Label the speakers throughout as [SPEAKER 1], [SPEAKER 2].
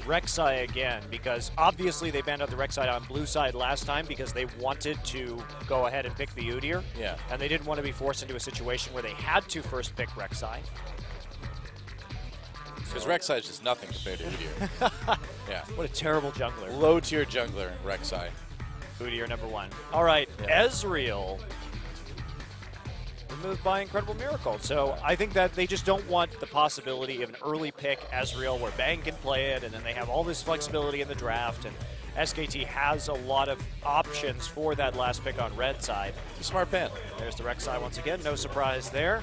[SPEAKER 1] Rek'Sai again, because obviously they banned out the Rek'Sai on blue side last time because they wanted to go ahead and pick the Udyr.
[SPEAKER 2] Yeah.
[SPEAKER 1] And they didn't want to be forced into a situation where they had to first pick Rek'Sai.
[SPEAKER 2] Because Rek'Sai is just nothing compared to Udyr. Yeah.
[SPEAKER 1] What a terrible jungler.
[SPEAKER 2] Low-tier jungler, Rek'Sai.
[SPEAKER 1] Udyr #1. All right,
[SPEAKER 2] Yeah.
[SPEAKER 1] Ezreal removed by Incredible Miracle. So I think that they just don't want the possibility of an early pick Ezreal where Bang can play it, and then they have all this flexibility in the draft, and SKT has a lot of options for that last pick on red side.
[SPEAKER 2] It's a smart ban.
[SPEAKER 1] There's the Rek'Sai once again, no surprise there.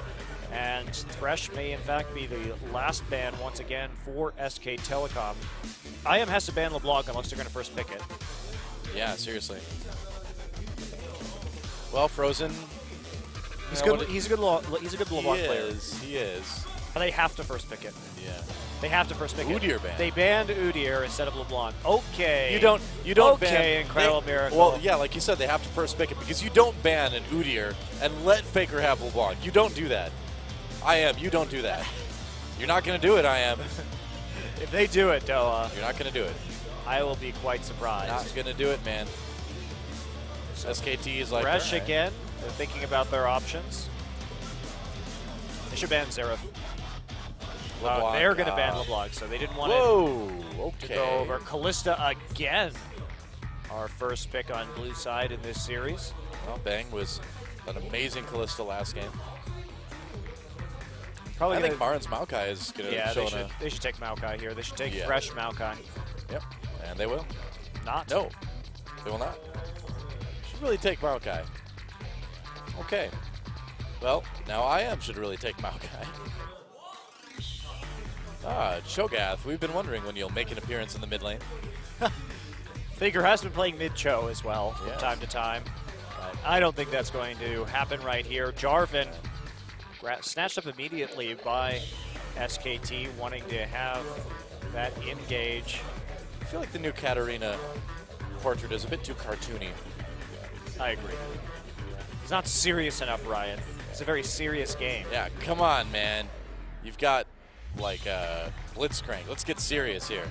[SPEAKER 1] And Thresh may in fact be the last ban once again for SK Telecom. IM has to ban LeBlanc unless they're going to first pick it.
[SPEAKER 2] Yeah, seriously. Well, Frozen.
[SPEAKER 1] He's good. He's a good LeBlanc player.
[SPEAKER 2] He is.
[SPEAKER 1] But they have to first pick it.
[SPEAKER 2] Yeah.
[SPEAKER 1] They have to first pick it.
[SPEAKER 2] Udyr ban.
[SPEAKER 1] They banned Udyr instead of LeBlanc. Okay.
[SPEAKER 2] You don't ban.
[SPEAKER 1] Okay, Incredible Miracle.
[SPEAKER 2] Well, yeah, like you said, they have to first pick it because you don't ban an Udyr and let Faker have LeBlanc. You don't do that. You don't do that. You're not going to do it,
[SPEAKER 1] If they do it, Doa,
[SPEAKER 2] You're not going to do it.
[SPEAKER 1] I will be quite surprised.
[SPEAKER 2] Not going to do it, man. SKT is like,
[SPEAKER 1] Thresh
[SPEAKER 2] right.
[SPEAKER 1] again. They're thinking about their options. They should ban Xerath. They're going to ban LeBlanc, so they didn't want to go over. Kalista again. Our first pick on blue side in this series.
[SPEAKER 2] Well, Bang was an amazing Kalista last game.
[SPEAKER 1] Probably
[SPEAKER 2] I think Marin's Maokai is going to show
[SPEAKER 1] they should take Maokai here. They should take Thresh Maokai.
[SPEAKER 2] Yep, and they will.
[SPEAKER 1] Not.
[SPEAKER 2] No, they will not. Should really take Maokai. Okay. Well, now IM should really take Maokai. Cho'Gath, we've been wondering when you'll make an appearance in the mid lane.
[SPEAKER 1] Faker has been playing mid-Cho as well from time to time. But I don't think that's going to happen right here. Jarvan snatched up immediately by SKT, wanting to have that engage.
[SPEAKER 2] I feel like the new Katarina portrait is a bit too cartoony.
[SPEAKER 1] I agree. It's not serious enough, Ryan. It's a very serious game.
[SPEAKER 2] Yeah, come on, man. You've got, like, Blitzcrank. Let's get serious here.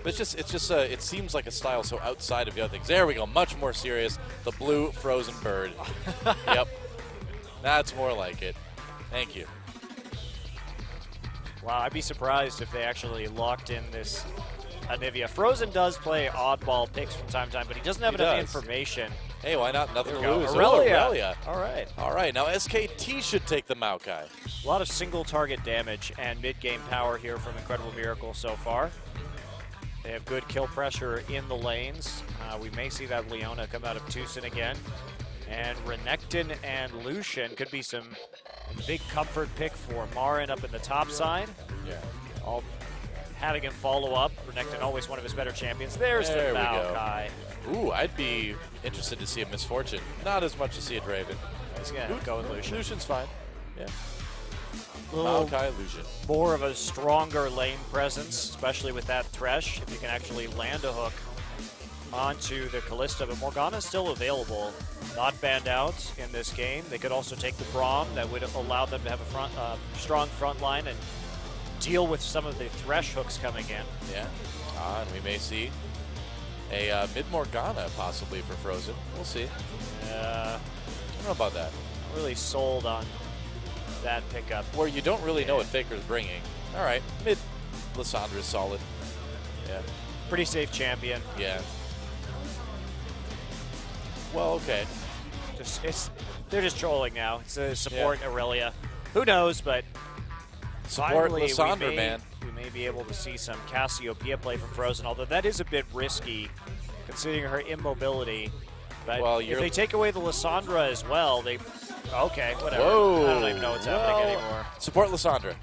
[SPEAKER 2] But it seems like a style so outside of the other things. There we go, much more serious. The blue frozen bird. Yep. That's more like it. Thank you.
[SPEAKER 1] Wow, I'd be surprised if they actually locked in this Anivia. Frozen does play oddball picks from time to time, but he doesn't have enough information.
[SPEAKER 2] Hey, why not? Nothing to lose.
[SPEAKER 1] Aurelia. All right.
[SPEAKER 2] All right, now SKT should take the Maokai.
[SPEAKER 1] A lot of single target damage and mid-game power here from Incredible Miracle so far. They have good kill pressure in the lanes. We may see that Leona come out of Tucson again. And Renekton and Lucian could be some big comfort pick for Marin up in the top side.
[SPEAKER 2] Yeah.
[SPEAKER 1] All having him follow up. Renekton always one of his better champions. There's the Maokai.
[SPEAKER 2] Ooh, I'd be interested to see a Misfortune. Not as much to see a Draven.
[SPEAKER 1] He's going to go with Lucian.
[SPEAKER 2] Lucian's fine. Yeah.
[SPEAKER 1] Maokai,
[SPEAKER 2] Lucian.
[SPEAKER 1] More of a stronger lane presence, especially with that Thresh, if you can actually land a hook onto the Kalista. But Morgana's still available, not banned out in this game. They could also take the Braum. That would allow them to have a strong front line and deal with some of the Thresh hooks coming in.
[SPEAKER 2] Yeah, and we may see a mid-Morgana possibly for Frozen. We'll see. I don't know about that.
[SPEAKER 1] I'm really sold on that pickup.
[SPEAKER 2] Where you don't really know what Faker's bringing. All right, mid Lissandra's solid. Yeah.
[SPEAKER 1] Pretty safe champion.
[SPEAKER 2] Yeah. Well, okay.
[SPEAKER 1] They're just trolling now. It's a support Aurelia. Who knows, but
[SPEAKER 2] support
[SPEAKER 1] finally
[SPEAKER 2] Lissandra, man.
[SPEAKER 1] We may be able to see some Cassiopeia play from Frozen, although that is a bit risky considering her immobility. But if they take away the Lissandra as well, okay, whatever.
[SPEAKER 2] Whoa.
[SPEAKER 1] I don't even know what's happening anymore.
[SPEAKER 2] Support Lissandra.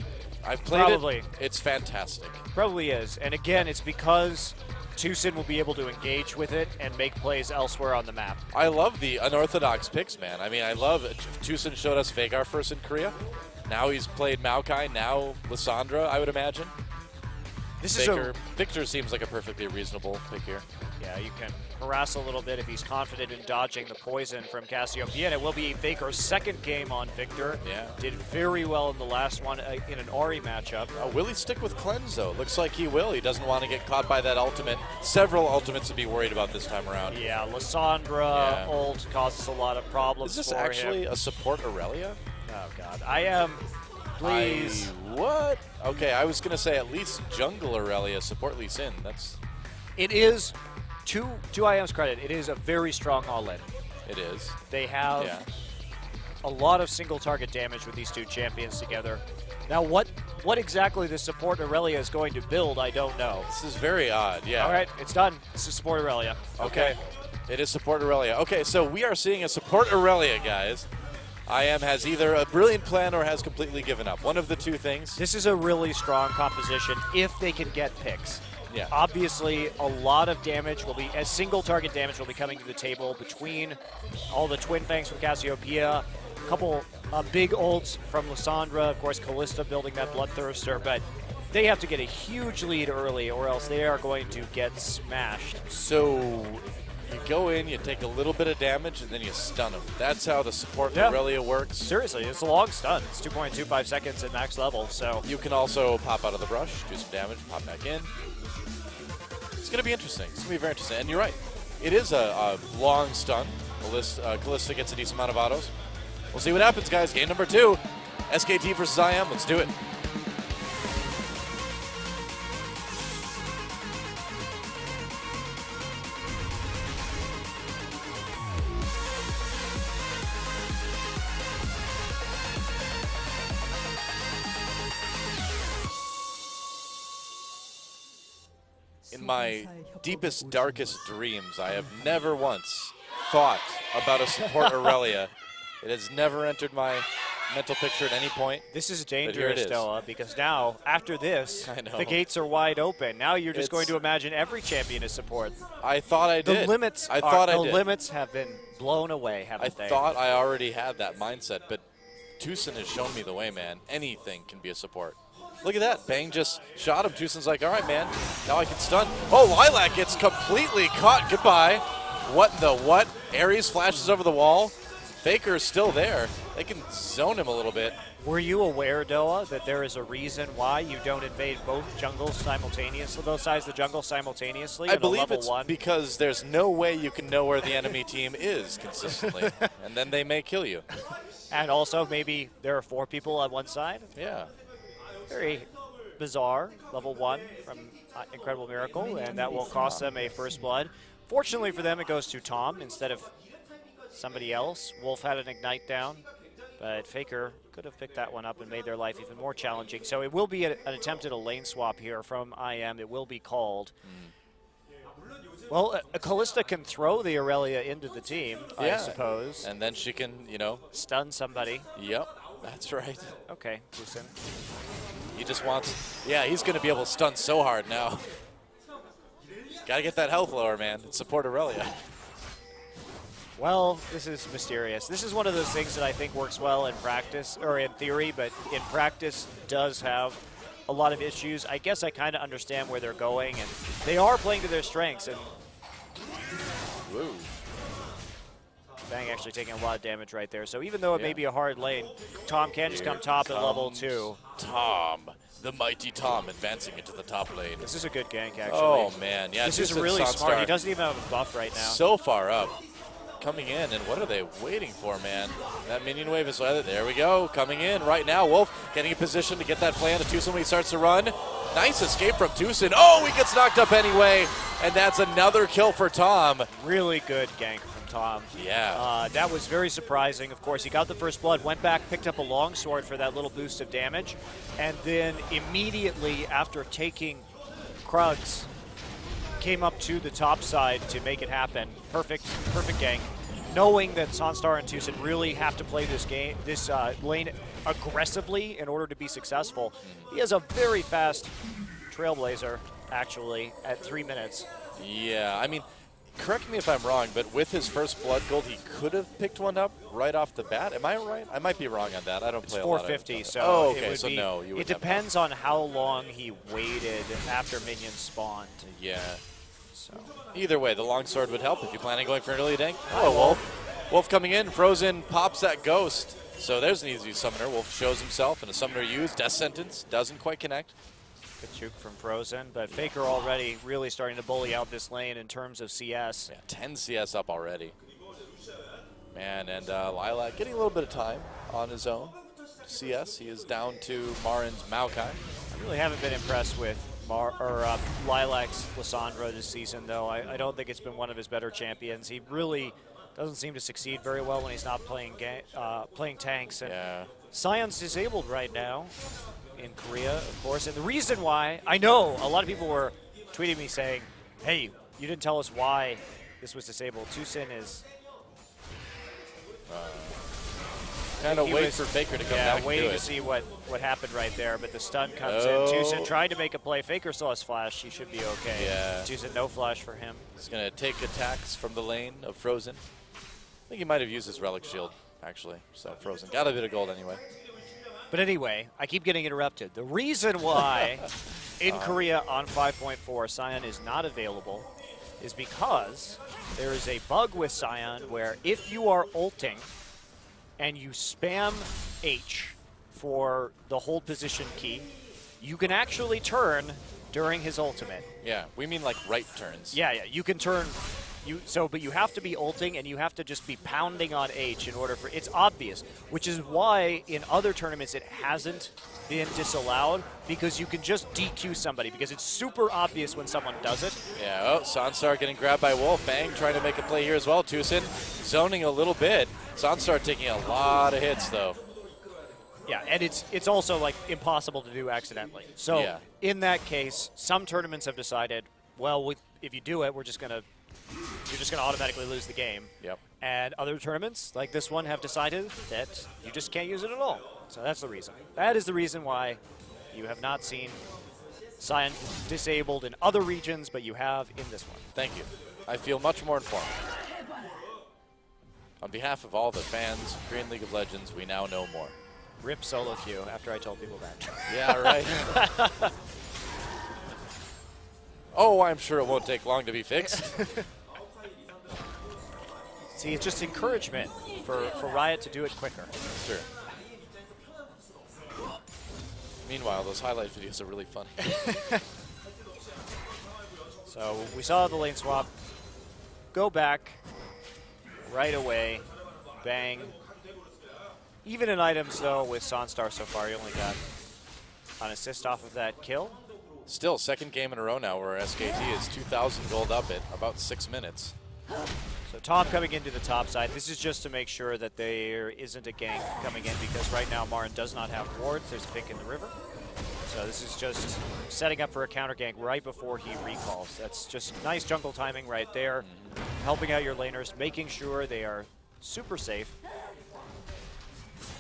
[SPEAKER 2] I've played it. It's fantastic.
[SPEAKER 1] Probably is. And again, it's because Tucson will be able to engage with it and make plays elsewhere on the map.
[SPEAKER 2] I love the unorthodox picks, man. I mean, I love it. Tucson showed us Fagar first in Korea. Now he's played Maokai, now Lissandra, I would imagine. Victor seems like a perfectly reasonable pick here.
[SPEAKER 1] Yeah, you can harass a little bit if he's confident in dodging the poison from Cassiopeia. And it will be Faker's second game on Victor.
[SPEAKER 2] Yeah.
[SPEAKER 1] Did very well in the last one in an Ahri matchup.
[SPEAKER 2] Will he stick with Cleanse, though? Looks like he will. He doesn't want to get caught by that ultimate. Several ultimates to be worried about this time around.
[SPEAKER 1] Yeah, Lissandra ult causes a lot of problems for him.
[SPEAKER 2] Is this actually a support Aurelia?
[SPEAKER 1] Oh, God. I am... Please.
[SPEAKER 2] What? Okay, I was going to say at least jungle Aurelia, support Lee Sin. That's...
[SPEAKER 1] It is, to IM's credit, it is a very strong all-in.
[SPEAKER 2] It is.
[SPEAKER 1] They have a lot of single target damage with these two champions together. Now, what exactly the support Aurelia is going to build, I don't know.
[SPEAKER 2] This is very odd, yeah.
[SPEAKER 1] All right, it's done. This is support Aurelia.
[SPEAKER 2] Okay. It is support Aurelia. Okay, so we are seeing a support Aurelia, guys. IM has either a brilliant plan or has completely given up. One of the two things.
[SPEAKER 1] This is a really strong composition if they can get picks.
[SPEAKER 2] Yeah.
[SPEAKER 1] Obviously, a lot of damage will be, as single target damage will be coming to the table between all the Twin Fangs from Cassiopeia, a couple big ults from Lissandra, of course, Kalista building that Bloodthirster, but they have to get a huge lead early or else they are going to get smashed.
[SPEAKER 2] So you go in, you take a little bit of damage, and then you stun them. That's how the support Aurelia works.
[SPEAKER 1] Seriously, it's a long stun. It's 2.25 seconds at max level, so.
[SPEAKER 2] You can also pop out of the brush, do some damage, pop back in. It's going to be interesting. It's going to be very interesting. And you're right. It is a long stun. Kalista gets a decent amount of autos. We'll see what happens, guys. Game number 2. SKT versus IM. Let's do it. In my deepest, darkest dreams, I have never once thought about a support Aurelia. It has never entered my mental picture at any point.
[SPEAKER 1] This is dangerous, Doa, because now, after this, the gates are wide open. Now you're just going to imagine every champion is support.
[SPEAKER 2] I thought I did.
[SPEAKER 1] The limits have been blown away, haven't they?
[SPEAKER 2] I thought I already had that mindset, but Tucson has shown me the way, man. Anything can be a support. Look at that. Bang just shot him. Tucson's like, all right, man. Now I can stun. Oh, Lilac gets completely caught. Goodbye. What in the what? Ares flashes over the wall. Faker is still there. They can zone him a little bit.
[SPEAKER 1] Were you aware, Doa, that there is a reason why you don't invade both jungles simultaneously, both sides of the jungle simultaneously?
[SPEAKER 2] I believe it's because there's no way you can know where the enemy team is consistently, and then they may kill you.
[SPEAKER 1] And also, maybe there are 4 people on one side?
[SPEAKER 2] Yeah.
[SPEAKER 1] Very bizarre. Level 1 from Incredible Miracle, and that will cost them a first blood. Fortunately for them, it goes to Tom instead of somebody else. Wolf had an Ignite down, but Faker could have picked that one up and made their life even more challenging. So it will be an attempt at a lane swap here from IM. It will be called. Well, Kalista can throw the Aurelia into the team, I suppose.
[SPEAKER 2] And then she can, you know,
[SPEAKER 1] stun somebody.
[SPEAKER 2] Yep, that's right.
[SPEAKER 1] Okay, Tucson.
[SPEAKER 2] He just wants, he's going to be able to stun so hard now. Got to get that health lower, man. It's support Aurelia.
[SPEAKER 1] Well, this is mysterious. This is one of those things that I think works well in practice, or in theory, but in practice does have a lot of issues. I guess I kind of understand where they're going, and they are playing to their strengths. And
[SPEAKER 2] Woo.
[SPEAKER 1] Bang actually taking a lot of damage right there. So even though it may be a hard lane, Tom can just come top at level 2.
[SPEAKER 2] Tom, the mighty Tom, advancing into the top lane.
[SPEAKER 1] This is a good gank, actually.
[SPEAKER 2] Oh, man. Yeah,
[SPEAKER 1] this is really smart. He doesn't even have a buff right now.
[SPEAKER 2] So far up. Coming in, and what are they waiting for, man? That minion wave is there. We go, coming in right now. Wolf getting in position to get that plan to Tucson when he starts to run. Nice escape from Tucson. Oh, he gets knocked up anyway, and that's another kill for Tom.
[SPEAKER 1] Really good gank from Tom.
[SPEAKER 2] Yeah.
[SPEAKER 1] That was very surprising. Of course, he got the first blood, went back, picked up a longsword for that little boost of damage, and then immediately after taking Krugs, came up to the top side to make it happen. Perfect gank. Knowing that Sunstar and Tucson really have to play this lane aggressively in order to be successful. He has a very fast Trailblazer, actually, at 3 minutes.
[SPEAKER 2] Yeah, I mean, correct me if I'm wrong, but with his first blood gold, he could have picked one up right off the bat. Am I right? I might be wrong on that. I don't play a lot of it.
[SPEAKER 1] It's 450, so
[SPEAKER 2] oh, okay.
[SPEAKER 1] it would
[SPEAKER 2] So
[SPEAKER 1] be,
[SPEAKER 2] no, you would.
[SPEAKER 1] It depends on how long he waited after minions spawned.
[SPEAKER 2] Yeah.
[SPEAKER 1] So
[SPEAKER 2] Either way, the longsword would help if you plan on going for an early dank. Oh, Wolf. Wolf coming in. Frozen pops that ghost. So there's an easy summoner. Wolf shows himself, and a summoner used. Death Sentence doesn't quite connect.
[SPEAKER 1] Good juke from Frozen, but Faker already really starting to bully out this lane in terms of CS.
[SPEAKER 2] Yeah, 10 CS up already. Man, and Lilac getting a little bit of time on his own. CS, he is down to Marin's Maokai.
[SPEAKER 1] I really haven't been impressed with Lilac's Lissandra this season, though. I don't think it's been one of his better champions. He really doesn't seem to succeed very well when he's not playing tanks. And
[SPEAKER 2] Yeah.
[SPEAKER 1] Sion's disabled right now in Korea, of course. And the reason why, I know a lot of people were tweeting me saying, hey, you didn't tell us why this was disabled. Tusin is
[SPEAKER 2] kind of wait for Faker to come back and do
[SPEAKER 1] waiting to
[SPEAKER 2] it.
[SPEAKER 1] see what happened right there, but the stun comes
[SPEAKER 2] Oh.
[SPEAKER 1] in. Tusin tried to make a play. Faker still has flash. He should be okay.
[SPEAKER 2] Yeah.
[SPEAKER 1] Tusin, no flash for him.
[SPEAKER 2] He's going to take attacks from the lane of Frozen. I think he might have used his Relic Shield, actually. So Frozen got a bit of gold anyway.
[SPEAKER 1] But anyway, I keep getting interrupted. The reason why in Korea on 5.4 Sion is not available is because there is a bug with Sion where if you are ulting and you spam H for the hold position key, you can actually turn during his ultimate.
[SPEAKER 2] Yeah, we mean like right turns.
[SPEAKER 1] Yeah, you can turn. But you have to be ulting and you have to just be pounding on H in order for it's obvious, which is why in other tournaments it hasn't been disallowed, because you can just DQ somebody because it's super obvious when someone does it.
[SPEAKER 2] Yeah, oh, Sansar getting grabbed by Wolf. Bang trying to make a play here as well. Tusin zoning a little bit. Sansar taking a lot of hits though.
[SPEAKER 1] Yeah, and it's also like impossible to do accidentally. So
[SPEAKER 2] Yeah.
[SPEAKER 1] in that case, some tournaments have decided, well, if you do it, you're just gonna automatically lose the game.
[SPEAKER 2] Yep.
[SPEAKER 1] And other tournaments, like this one, have decided that you just can't use it at all. So that's the reason. That is the reason why you have not seen Sion disabled in other regions, but you have in this one.
[SPEAKER 2] Thank you. I feel much more informed. On behalf of all the fans of Korean League of Legends, we now know more.
[SPEAKER 1] Rip solo queue after I told people that.
[SPEAKER 2] Yeah, right. Oh, I'm sure it won't take long to be fixed.
[SPEAKER 1] See, it's just encouragement for Riot to do it quicker.
[SPEAKER 2] Sure. Meanwhile, those highlight videos are really funny.
[SPEAKER 1] So we saw the lane swap. Go back right away. Bang. Even in items, though, with Sanstar so far, he only got an assist off of that kill.
[SPEAKER 2] Still, second game in a row now where SKT is 2,000 gold up at about 6 minutes.
[SPEAKER 1] So Tom coming into the top side. This is just to make sure that there isn't a gank coming in, because right now Marin does not have wards. There's a pick in the river. So this is just setting up for a counter gank right before he recalls. That's just nice jungle timing right there. Helping out your laners, making sure they are super safe.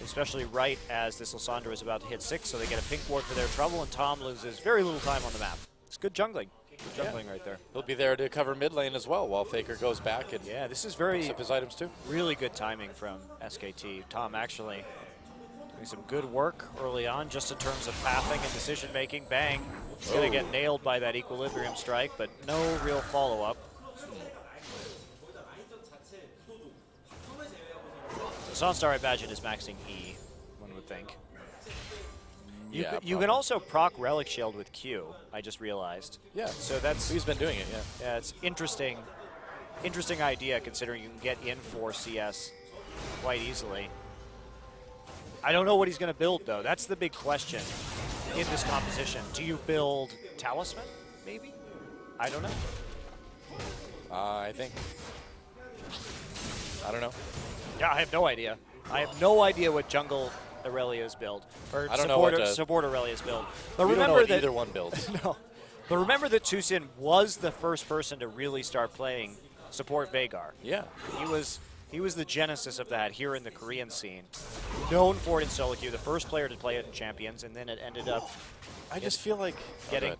[SPEAKER 1] Especially right as this Lissandra is about to hit 6, so they get a pink ward for their trouble, and Tom loses very little time on the map. It's good jungling. Good jungling right there.
[SPEAKER 2] He'll be there to cover mid lane as well while Faker goes back and
[SPEAKER 1] Yeah, this is
[SPEAKER 2] picks up his items too.
[SPEAKER 1] really good timing from SKT. Tom actually doing some good work early on, just in terms of pathing and decision making. Bang. He's going to get nailed by that equilibrium strike, but no real follow-up. Sanstar, I imagine, is maxing E, one would think. You can also proc Relic Shield with Q, I just realized.
[SPEAKER 2] Yeah,
[SPEAKER 1] So that's
[SPEAKER 2] he's been doing it, yeah.
[SPEAKER 1] yeah, it's interesting idea considering you can get in for CS quite easily. I don't know what he's going to build, though. That's the big question in this composition. Do you build Talisman, maybe? I don't know.
[SPEAKER 2] I don't know.
[SPEAKER 1] Yeah, I have no idea. I have no idea what jungle Aurelia's build, or
[SPEAKER 2] I don't know
[SPEAKER 1] support Aurelia's build. But
[SPEAKER 2] We don't know
[SPEAKER 1] remember
[SPEAKER 2] what
[SPEAKER 1] that
[SPEAKER 2] either one builds.
[SPEAKER 1] no. But remember that Tusin was the first person to really start playing support Veigar.
[SPEAKER 2] Yeah.
[SPEAKER 1] He was the genesis of that here in the Korean scene. Known for it in solo queue, the first player to play it in Champions, and then it ended up
[SPEAKER 2] I just feel like
[SPEAKER 1] getting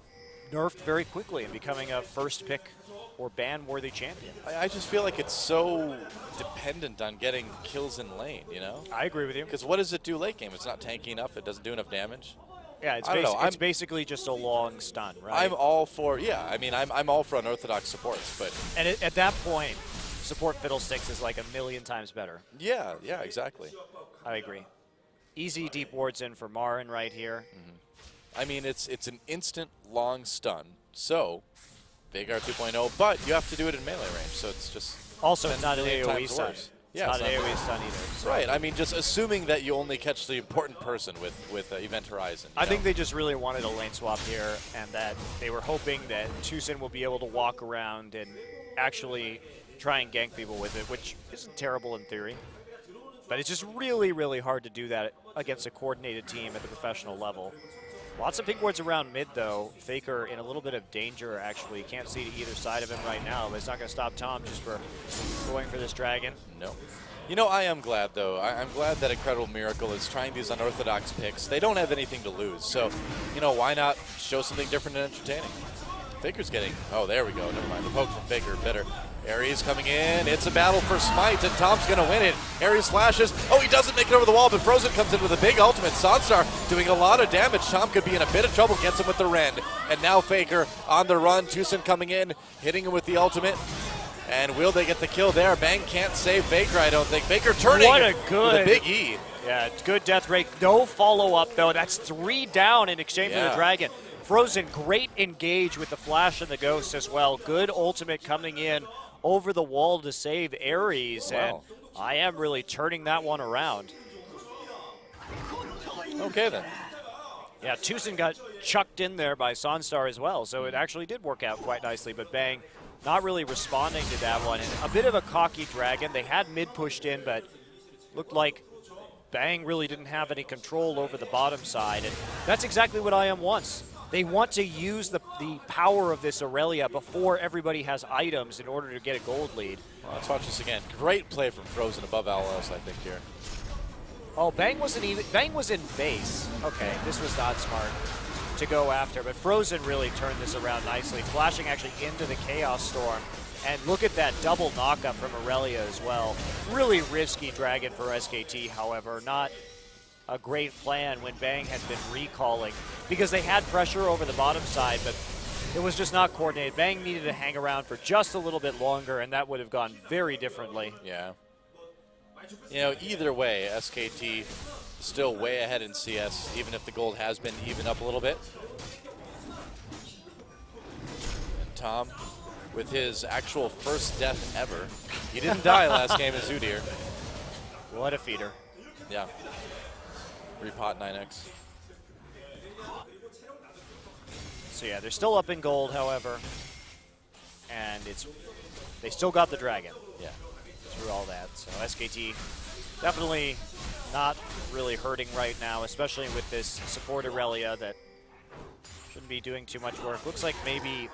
[SPEAKER 1] nerfed very quickly and becoming a first pick or ban-worthy champion.
[SPEAKER 2] I just feel like it's so dependent on getting kills in lane, you know?
[SPEAKER 1] I agree with you.
[SPEAKER 2] Because what does it do late game? It's not tanky enough. It doesn't do enough damage.
[SPEAKER 1] Yeah, it's, it's basically just a long stun, right?
[SPEAKER 2] I'm all for, yeah, I mean, I'm all for unorthodox supports, but...
[SPEAKER 1] And at that point, support Fiddlesticks is like a million times better.
[SPEAKER 2] Yeah, yeah, exactly.
[SPEAKER 1] I agree. Easy deep wards in for Marin right here.
[SPEAKER 2] I mean, it's an instant long stun, so Veigar 2.0, but you have to do it in melee range, so it's just...
[SPEAKER 1] Also, it's not an AoE stun.
[SPEAKER 2] Yeah,
[SPEAKER 1] it's not an AoE stun either. So.
[SPEAKER 2] Right, I mean, just assuming that you only catch the important person with Event Horizon.
[SPEAKER 1] I think they just really wanted a lane swap here, and that they were hoping that Tucson will be able to walk around and actually try and gank people with it, which isn't terrible in theory. But it's just really, really hard to do that against a coordinated team at the professional level. Lots of pink wards around mid, though. Faker in a little bit of danger, actually. Can't see to either side of him right now, but it's not going to stop Tom just for going for this dragon.
[SPEAKER 2] No. You know, I am glad, though. I'm glad that Incredible Miracle is trying these unorthodox picks. They don't have anything to lose, so, you know, why not show something different and entertaining? Faker's getting... Oh, there we go. Never mind. The poke from Faker. Better. Ares coming in. It's a battle for Smite, and Tom's going to win it. Ares flashes. Oh, he doesn't make it over the wall, but Frozen comes in with a big ultimate. Sonstar doing a lot of damage. Tom could be in a bit of trouble. Gets him with the Rend. And now Faker on the run. Tucson coming in, hitting him with the ultimate. And will they get the kill there? Bang can't save Faker, I don't think. Faker turning
[SPEAKER 1] what a good,
[SPEAKER 2] with a big E.
[SPEAKER 1] Yeah, it's good death rate. No follow-up, though. That's 3 down in exchange for the dragon. Frozen, great engage with the flash and the ghost as well. Good ultimate coming in over the wall to save Ares, and I am really turning that one around.
[SPEAKER 2] Okay, then.
[SPEAKER 1] Yeah, Tucson got chucked in there by Sonstar as well, so it actually did work out quite nicely, but Bang not really responding to that one. And a bit of a cocky dragon. They had mid pushed in, but looked like Bang really didn't have any control over the bottom side, and that's exactly what IM wants. They want to use the power of this Aurelia before everybody has items in order to get a gold lead.
[SPEAKER 2] Well, let's watch this again. Great play from Frozen above all else, I think, here.
[SPEAKER 1] Oh, Bang wasn't even. Bang was in base. Okay, this was not smart to go after, but Frozen really turned this around nicely, flashing actually into the Chaos Storm. And look at that double knockup from Aurelia as well. Really risky dragon for SKT, however. Not a great plan when Bang had been recalling, because they had pressure over the bottom side, but it was just not coordinated. Bang needed to hang around for just a little bit longer, and that would have gone very differently.
[SPEAKER 2] Yeah. You know, either way, SKT still way ahead in CS, even if the gold has been even up a little bit. And Tom, with his actual first death ever, he didn't die last game as Udyr.
[SPEAKER 1] What a feeder.
[SPEAKER 2] Yeah. Repot 9x.
[SPEAKER 1] So yeah, they're still up in gold, however, and they still got the dragon.
[SPEAKER 2] Yeah.
[SPEAKER 1] Through all that, so SKT definitely not really hurting right now, especially with this support Aurelia that shouldn't be doing too much work. Looks like maybe.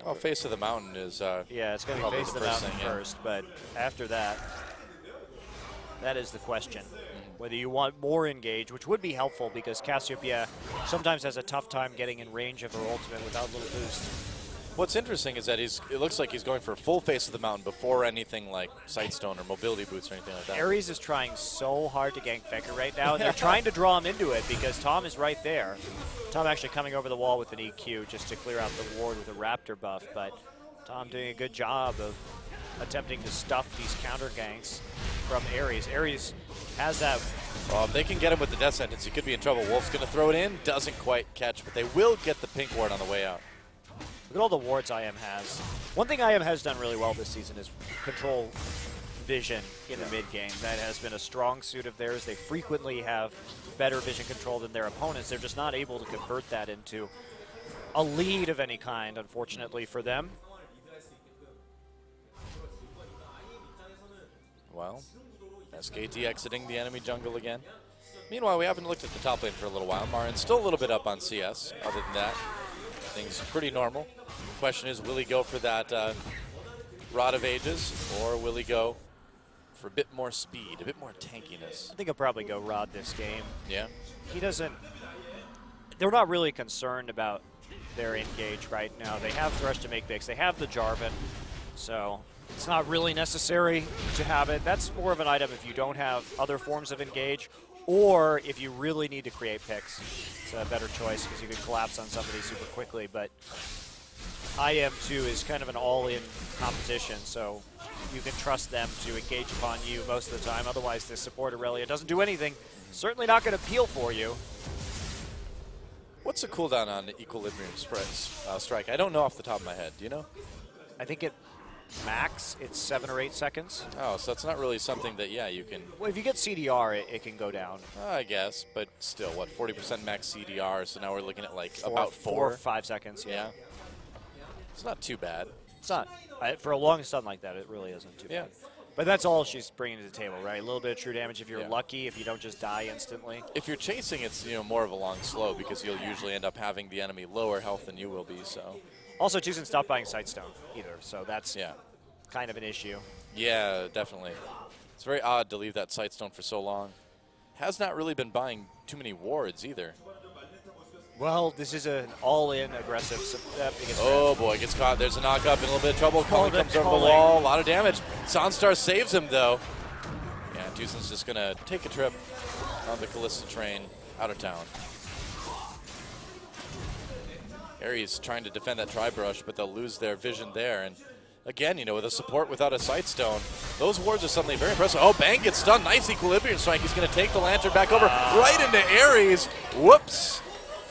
[SPEAKER 2] Oh, Face of the Mountain is.
[SPEAKER 1] Yeah, it's going to be Face of the Mountain first, but after that, that is the question. Whether you want more engage, which would be helpful because Cassiopeia sometimes has a tough time getting in range of her ultimate without a little boost.
[SPEAKER 2] What's interesting is that it looks like he's going for full Face of the Mountain before anything like Sightstone or mobility boots or anything like that.
[SPEAKER 1] Ares is trying so hard to gank Faker right now, and they're trying to draw him into it because Tom is right there. Tom actually coming over the wall with an EQ just to clear out the ward with a Raptor buff, but Tom doing a good job of attempting to stuff these counter ganks from Ares. Ares has that.
[SPEAKER 2] Well, if they can get him with the death sentence, he could be in trouble. Wolf's going to throw it in, doesn't quite catch, but they will get the pink ward on the way out.
[SPEAKER 1] Look at all the wards IM has. One thing IM has done really well this season is control vision in the mid game. That has been a strong suit of theirs. They frequently have better vision control than their opponents. They're just not able to convert that into a lead of any kind, unfortunately for them.
[SPEAKER 2] Well, SKT exiting the enemy jungle again. Meanwhile, we haven't looked at the top lane for a little while. Marin's still a little bit up on CS. Other than that, things pretty normal. The question is, will he go for that Rod of Ages, or will he go for a bit more speed, a bit more tankiness?
[SPEAKER 1] I think he'll probably go Rod this game.
[SPEAKER 2] Yeah?
[SPEAKER 1] He doesn't... They're not really concerned about their engage right now. They have Thresh to make picks. They have the Jarvan, so it's not really necessary to have it. That's more of an item if you don't have other forms of engage, or if you really need to create picks. It's a better choice because you can collapse on somebody super quickly, but IM2 is kind of an all-in competition, so you can trust them to engage upon you most of the time. Otherwise, this support Aurelia doesn't do anything. Certainly not going to peel for you.
[SPEAKER 2] What's the cooldown on the Equilibrium Strike? I don't know off the top of my head. Do you know?
[SPEAKER 1] I think at max, it's 7 or 8 seconds.
[SPEAKER 2] Oh, so it's not really something that, yeah, you can...
[SPEAKER 1] Well, if you get CDR, it can go down.
[SPEAKER 2] I guess, but still, what, 40% max CDR, so now we're looking at like about
[SPEAKER 1] 4 or 5 seconds, yeah.
[SPEAKER 2] It's not too bad.
[SPEAKER 1] It's not. For a long stun like that, it really isn't too bad. But that's all she's bringing to the table, right? A little bit of true damage if you're lucky, if you don't just die instantly.
[SPEAKER 2] If you're chasing, it's more of a long slow because you'll usually end up having the enemy lower health than you will be. So.
[SPEAKER 1] Also, Tucson stopped buying Sightstone either, so that's kind of an issue.
[SPEAKER 2] Yeah, definitely. It's very odd to leave that Sightstone for so long. Has not really been buying too many wards either.
[SPEAKER 1] Well, this is an all-in aggressive step.
[SPEAKER 2] Oh boy, gets caught. There's a knock-up in a little bit of trouble. Culling comes over the wall. A lot of damage. Sunstar saves him, though. Yeah, Tucson's just going to take a trip on the Kalista train out of town. Ares trying to defend that Tri-Brush, but they'll lose their vision there. And again, with a support without a Sightstone, those wards are suddenly very impressive. Oh, Bang gets stunned. Nice Equilibrium Strike. He's going to take the Lantern back over right into Ares. Whoops.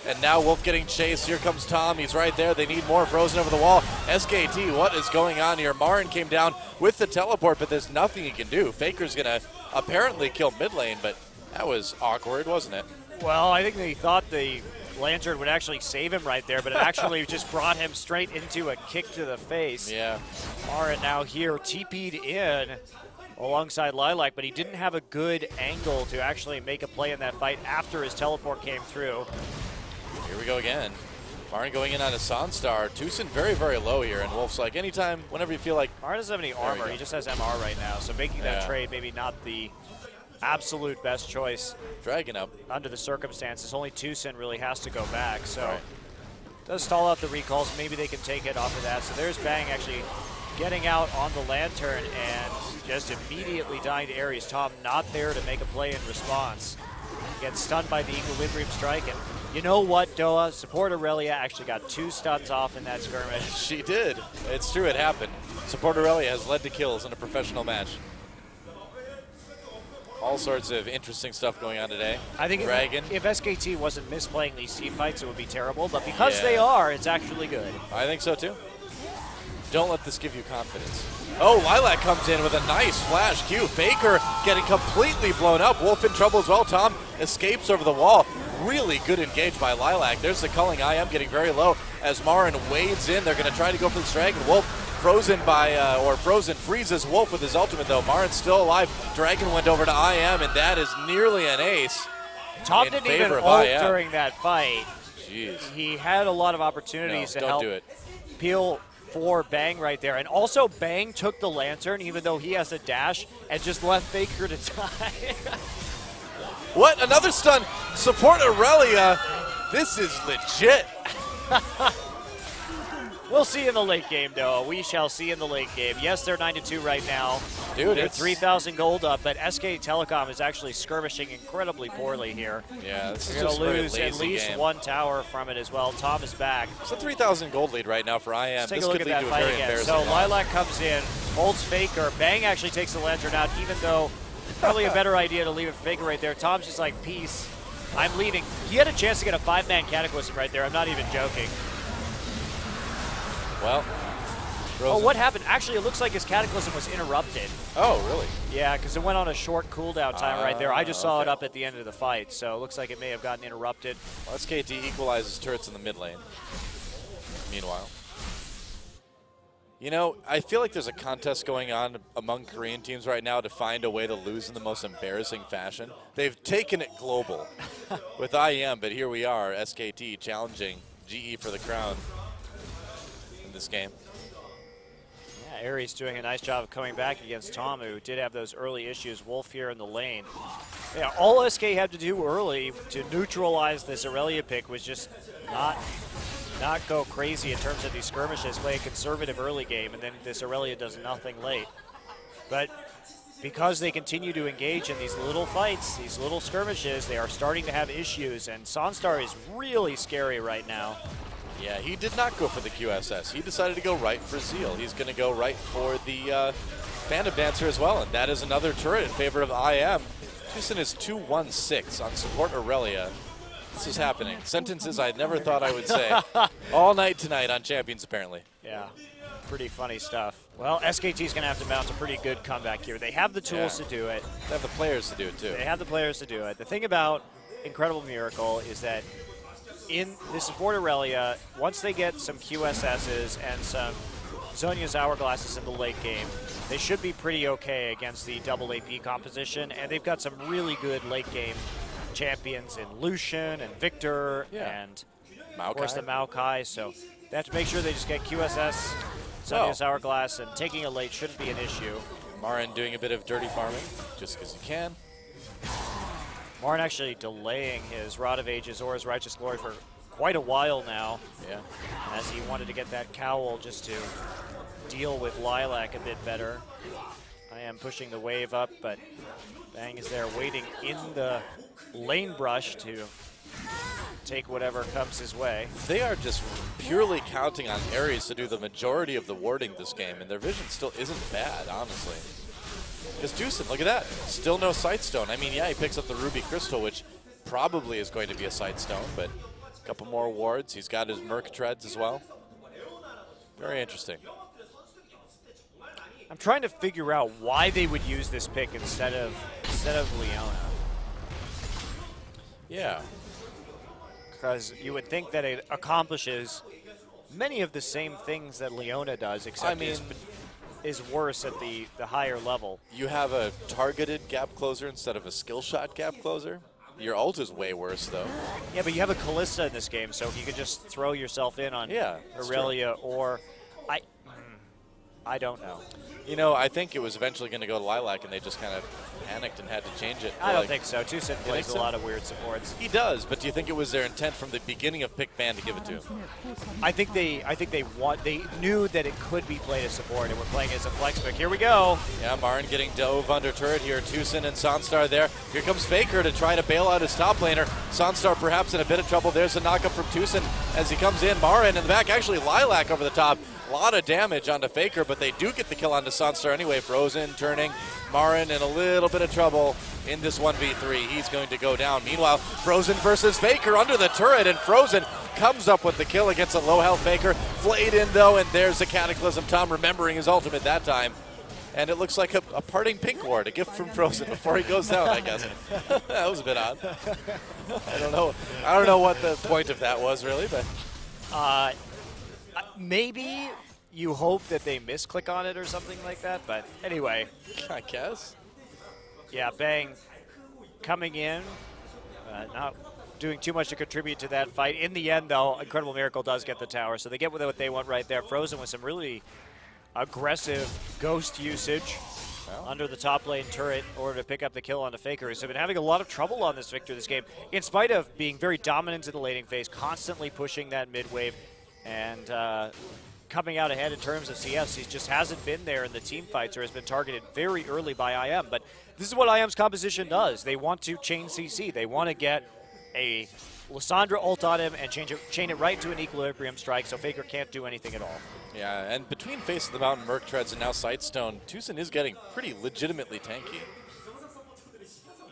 [SPEAKER 2] And now Wolf getting chased. Here comes Tom. He's right there. They need more frozen over the wall. SKT, what is going on here? Marin came down with the teleport, but there's nothing he can do. Faker's going to apparently kill mid lane, but that was awkward, wasn't it?
[SPEAKER 1] Well, I think they thought the Lantern would actually save him right there, but it actually just brought him straight into a kick to the face.
[SPEAKER 2] Yeah.
[SPEAKER 1] Marin now here TP'd in alongside Lilac, but he didn't have a good angle to actually make a play in that fight after his teleport came through.
[SPEAKER 2] Here we go again. Marin going in on a Sunstar. Tucson very, very low here, and Wolf's like, anytime, whenever you feel like...
[SPEAKER 1] Marin doesn't have any armor. He just has MR right now, so making that trade maybe not the absolute best choice.
[SPEAKER 2] Dragon up.
[SPEAKER 1] Under the circumstances. Only Tucson really has to go back, so... Does stall out the recalls. Maybe they can take it off of that. So there's Bang actually getting out on the Lantern and just immediately dying to Ares. Tom not there to make a play in response. Gets stunned by the Equilibrium Strike, and you know what, Doa? Support Aurelia actually got 2 stuns off in that skirmish.
[SPEAKER 2] She did. It's true, it happened. Support Aurelia has led to kills in a professional match. All sorts of interesting stuff going on today.
[SPEAKER 1] I think if SKT wasn't misplaying these team fights, it would be terrible, but because they are, it's actually good.
[SPEAKER 2] I think so too. Don't let this give you confidence. Oh, Lilac comes in with a nice flash Q. Faker getting completely blown up. Wolf in trouble as well. Tom escapes over the wall. Really good engage by Lilac. There's the culling. IM getting very low as Marin wades in. They're going to try to go for the Dragon. Wolf frozen by, freezes Wolf with his ultimate though. Marin's still alive. Dragon went over to IM, and that is nearly an ace.
[SPEAKER 1] Tom didn't even ult during that fight.
[SPEAKER 2] Jeez.
[SPEAKER 1] He had a lot of opportunities to help peel for Bang right there. And also Bang took the Lantern even though he has a dash and just left Faker to die.
[SPEAKER 2] What? Another stun. Support Aurelia. This is legit.
[SPEAKER 1] We'll see in the late game, though. We shall see in the late game. Yes, they're 9-2 right now.
[SPEAKER 2] Dude,
[SPEAKER 1] they're 3,000 gold up, but SK Telecom is actually skirmishing incredibly poorly here.
[SPEAKER 2] Yeah, this is
[SPEAKER 1] going
[SPEAKER 2] just
[SPEAKER 1] to lose
[SPEAKER 2] a
[SPEAKER 1] at least
[SPEAKER 2] game.
[SPEAKER 1] 1 tower from it as well. Tom is back.
[SPEAKER 2] It's a 3,000 gold lead right now for IM.
[SPEAKER 1] Let's take
[SPEAKER 2] this
[SPEAKER 1] a look
[SPEAKER 2] could
[SPEAKER 1] at
[SPEAKER 2] lead
[SPEAKER 1] that
[SPEAKER 2] to a
[SPEAKER 1] fight
[SPEAKER 2] very
[SPEAKER 1] again. So
[SPEAKER 2] embarrassing loss.
[SPEAKER 1] Lilac comes in, holds Faker. Bang actually takes the Lantern out, even though probably a better idea to leave it Faker right there. Tom's just like, peace, I'm leaving. He had a chance to get a 5-man Cataclysm right there. I'm not even joking.
[SPEAKER 2] Well,
[SPEAKER 1] oh, what happened? Actually, it looks like his Cataclysm was interrupted.
[SPEAKER 2] Oh, really?
[SPEAKER 1] Yeah, because it went on a short cooldown time right there. I just saw it up at the end of the fight, so it looks like it may have gotten interrupted.
[SPEAKER 2] Well, SKT equalizes turrets in the mid lane. Meanwhile. You know, I feel like there's a contest going on among Korean teams right now to find a way to lose in the most embarrassing fashion. They've taken it global with IM, but here we are, SKT challenging GE for the crown in this game.
[SPEAKER 1] Yeah, Ares doing a nice job of coming back against Tom, who did have those early issues. Wolf here in the lane. Yeah, all SK had to do early to neutralize this Aurelia pick was just not not go crazy in terms of these skirmishes, play a conservative early game, and then this Aurelia does nothing late. But because they continue to engage in these little fights, these little skirmishes, they are starting to have issues, and Sonstar is really scary right now.
[SPEAKER 2] Yeah, he did not go for the QSS. He decided to go right for Zeal. He's going to go right for the Phantom Dancer as well, and that is another turret in favor of IM. Tucson is 2-1-6 on support Aurelia. This is happening. Sentences I never thought I would say all night tonight on Champions, apparently.
[SPEAKER 1] Yeah, pretty funny stuff. Well, SKT is going to have to mount a pretty good comeback here. They have the tools to do it.
[SPEAKER 2] They have the players to do it, too.
[SPEAKER 1] They have the players to do it. The thing about Incredible Miracle is that in the support Aurelia, once they get some QSSs and some Zhonya's Hourglasses in the late game, they should be pretty okay against the double AP composition, and they've got some really good late game champions in Lucian and Victor and of course the Maokai, so they have to make sure they just get QSS, Zhonya's Hourglass, and taking a late shouldn't be an issue.
[SPEAKER 2] Marin doing a bit of dirty farming, just because he can.
[SPEAKER 1] Marin actually delaying his Rod of Ages or his Righteous Glory for quite a while now.
[SPEAKER 2] Yeah.
[SPEAKER 1] As he wanted to get that cowl just to deal with Lilac a bit better. I am pushing the wave up, but Bang is there waiting in the lane brush to take whatever comes his way.
[SPEAKER 2] They are just purely counting on Ares to do the majority of the warding this game, and their vision still isn't bad, honestly. Because Deucin, look at that. Still no Sightstone. I mean, yeah, he picks up the Ruby Crystal, which probably is going to be a Sightstone, but a couple more wards. He's got his Merc Treads as well. Very interesting.
[SPEAKER 1] I'm trying to figure out why they would use this pick instead of Leona.
[SPEAKER 2] Yeah.
[SPEAKER 1] Because you would think that it accomplishes many of the same things that Leona does, except is worse at the higher level.
[SPEAKER 2] You have a targeted gap closer instead of a skill shot gap closer. Your ult is way worse, though.
[SPEAKER 1] Yeah, but you have a Callista in this game, so you could just throw yourself in on Aurelia or... I don't know.
[SPEAKER 2] You know, I think it was eventually going to go to Lilac, and they just kind of panicked and had to change it.
[SPEAKER 1] I don't think so. Tucson plays a lot of weird supports.
[SPEAKER 2] He does, but do you think it was their intent from the beginning of Pick Ban to give it to him?
[SPEAKER 1] I think they knew that it could be played as support, and we're playing as a flex pick. Here we go.
[SPEAKER 2] Yeah, Marin getting dove under turret here. Tucson and Sonstar there. Here comes Faker to try to bail out his top laner. Sonstar perhaps in a bit of trouble. There's a knockup from Tucson as he comes in. Marin in the back, actually Lilac over the top. A lot of damage onto Faker, but they do get the kill onto Sonstar anyway. Frozen turning. Marin in a little bit of trouble in this 1v3. He's going to go down. Meanwhile, Frozen versus Faker under the turret, and Frozen comes up with the kill against a low health Faker. Flayed in though, and there's the Cataclysm. Tom remembering his ultimate that time. And it looks like a parting pink ward, a gift from Frozen before he goes down, I guess. That was a bit odd. I don't know what the point of that was really, but
[SPEAKER 1] maybe you hope that they misclick on it or something like that, but anyway.
[SPEAKER 2] I guess.
[SPEAKER 1] Yeah, Bang coming in, not doing too much to contribute to that fight. In the end, though, Incredible Miracle does get the tower, so they get what they want right there. Frozen with some really aggressive ghost usage under the top lane turret in order to pick up the kill on the Faker, who's been having a lot of trouble on this Victor this game, in spite of being very dominant in the laning phase, constantly pushing that mid wave, and coming out ahead in terms of CS. He just hasn't been there in the team fights or has been targeted very early by IM. But this is what IM's composition does. They want to chain CC. They want to get a Lissandra ult on him and chain it right to an equilibrium strike so Faker can't do anything at all.
[SPEAKER 2] Yeah, and between Face of the Mountain, Merc Treads, and now Sightstone, Tucson is getting pretty legitimately tanky.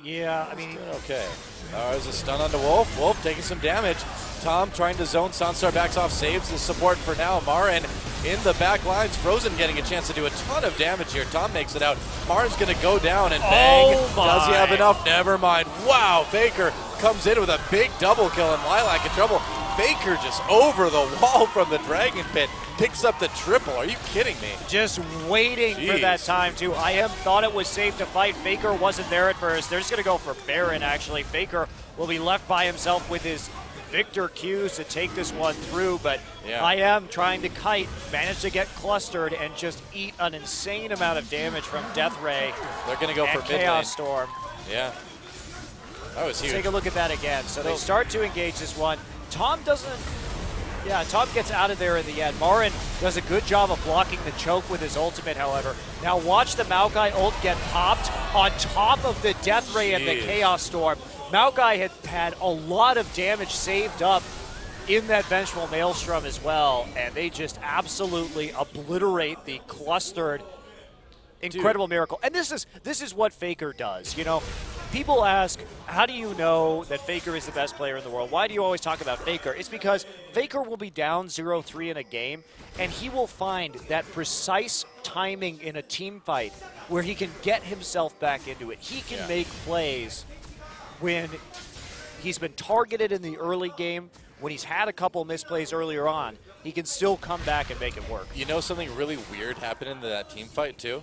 [SPEAKER 1] Yeah, I mean...
[SPEAKER 2] Okay. There's a stun onto Wolf. Wolf taking some damage. Tom trying to zone. Sonstar backs off, saves his support for now. Marin in the back lines. Frozen getting a chance to do a ton of damage here. Tom makes it out. Marin's going to go down and bang. Does he have enough? Never mind. Wow, Faker comes in with a big double kill and Lilac in trouble. Faker just over the wall from the Dragon Pit. Picks up the triple. Are you kidding me?
[SPEAKER 1] Just waiting for that time, too. IM thought it was safe to fight. Faker wasn't there at first. They're just going to go for Baron, actually. Faker will be left by himself with his Victor Qs to take this one through, but IM trying to kite, managed to get clustered and just eat an insane amount of damage from Death Ray.
[SPEAKER 2] They're going to go for mid lane.
[SPEAKER 1] Chaos Storm.
[SPEAKER 2] Yeah. That was huge.
[SPEAKER 1] Take a look at that again. So they start to engage this one. Tom doesn't Yeah, Tom gets out of there in the end. Marin does a good job of blocking the choke with his ultimate, however. Now watch the Maokai ult get popped on top of the Death Ray and the Chaos Storm. Maokai had a lot of damage saved up in that Vengeful Maelstrom as well, and they just absolutely obliterate the clustered Incredible Miracle. And this is what Faker does. You know, people ask, how do you know that Faker is the best player in the world? Why do you always talk about Faker? It's because Faker will be down 0-3 in a game, and he will find that precise timing in a team fight where he can get himself back into it. He can make plays when he's been targeted in the early game, when he's had a couple misplays earlier on. He can still come back and make it work.
[SPEAKER 2] You know something really weird happened in that team fight too?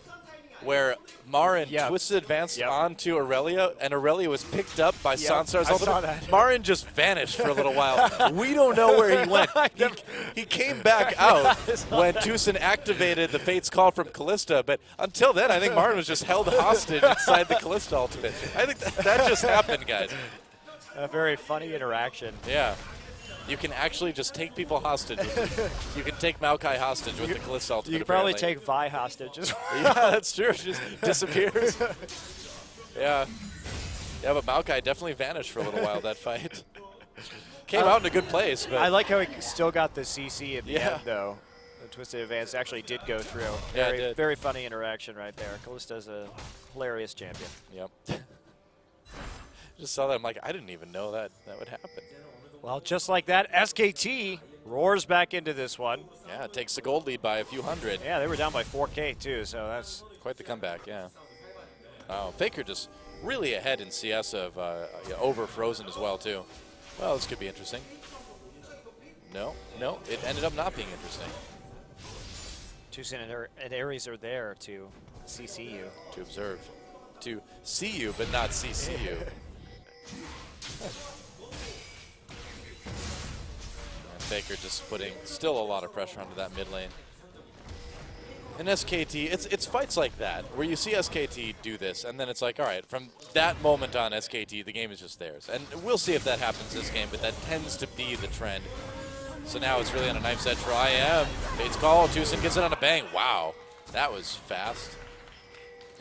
[SPEAKER 2] Where Marin twisted advanced onto Aurelia, and Aurelia was picked up by Sansar's ultimate. Marin just vanished for a little while. We don't know where he went. He came back out when Tucson activated the Fate's Call from Callista, but until then, I think Marin was just held hostage inside the Callista ultimate. I think that just happened, guys.
[SPEAKER 1] A very funny interaction.
[SPEAKER 2] Yeah. You can actually just take people hostage. You can take Maokai hostage with the Callista ultimate.
[SPEAKER 1] You can probably take Vi hostage as well.
[SPEAKER 2] Yeah, that's true. It just disappears. Yeah. Yeah, but Maokai definitely vanished for a little while that fight. Came out in a good place. But
[SPEAKER 1] I like how he still got the CC at the end, though. The Twisted Advance actually did go through. Very funny interaction right there. Callista's a hilarious champion.
[SPEAKER 2] Yep. Just saw that. I'm like, I didn't even know that would happen.
[SPEAKER 1] Well, just like that, SKT roars back into this one.
[SPEAKER 2] Yeah, it takes the gold lead by a few hundred.
[SPEAKER 1] Yeah, they were down by 4K too, so that's
[SPEAKER 2] quite the comeback, yeah. Oh, Faker just really ahead in CS of over Frozen as well, too. Well, this could be interesting. No, it ended up not being interesting.
[SPEAKER 1] Tucson and Ares are there to CC you.
[SPEAKER 2] To observe. To see you, but not CC you. Faker just putting still a lot of pressure onto that mid lane. In SKT, it's fights like that where you see SKT do this, and then it's like, all right, from that moment on, SKT, the game is just theirs. And we'll see if that happens this game, but that tends to be the trend. So now it's really on a knife's edge for IM. Fate's Call, Tucson gets it on a bang. Wow, that was fast.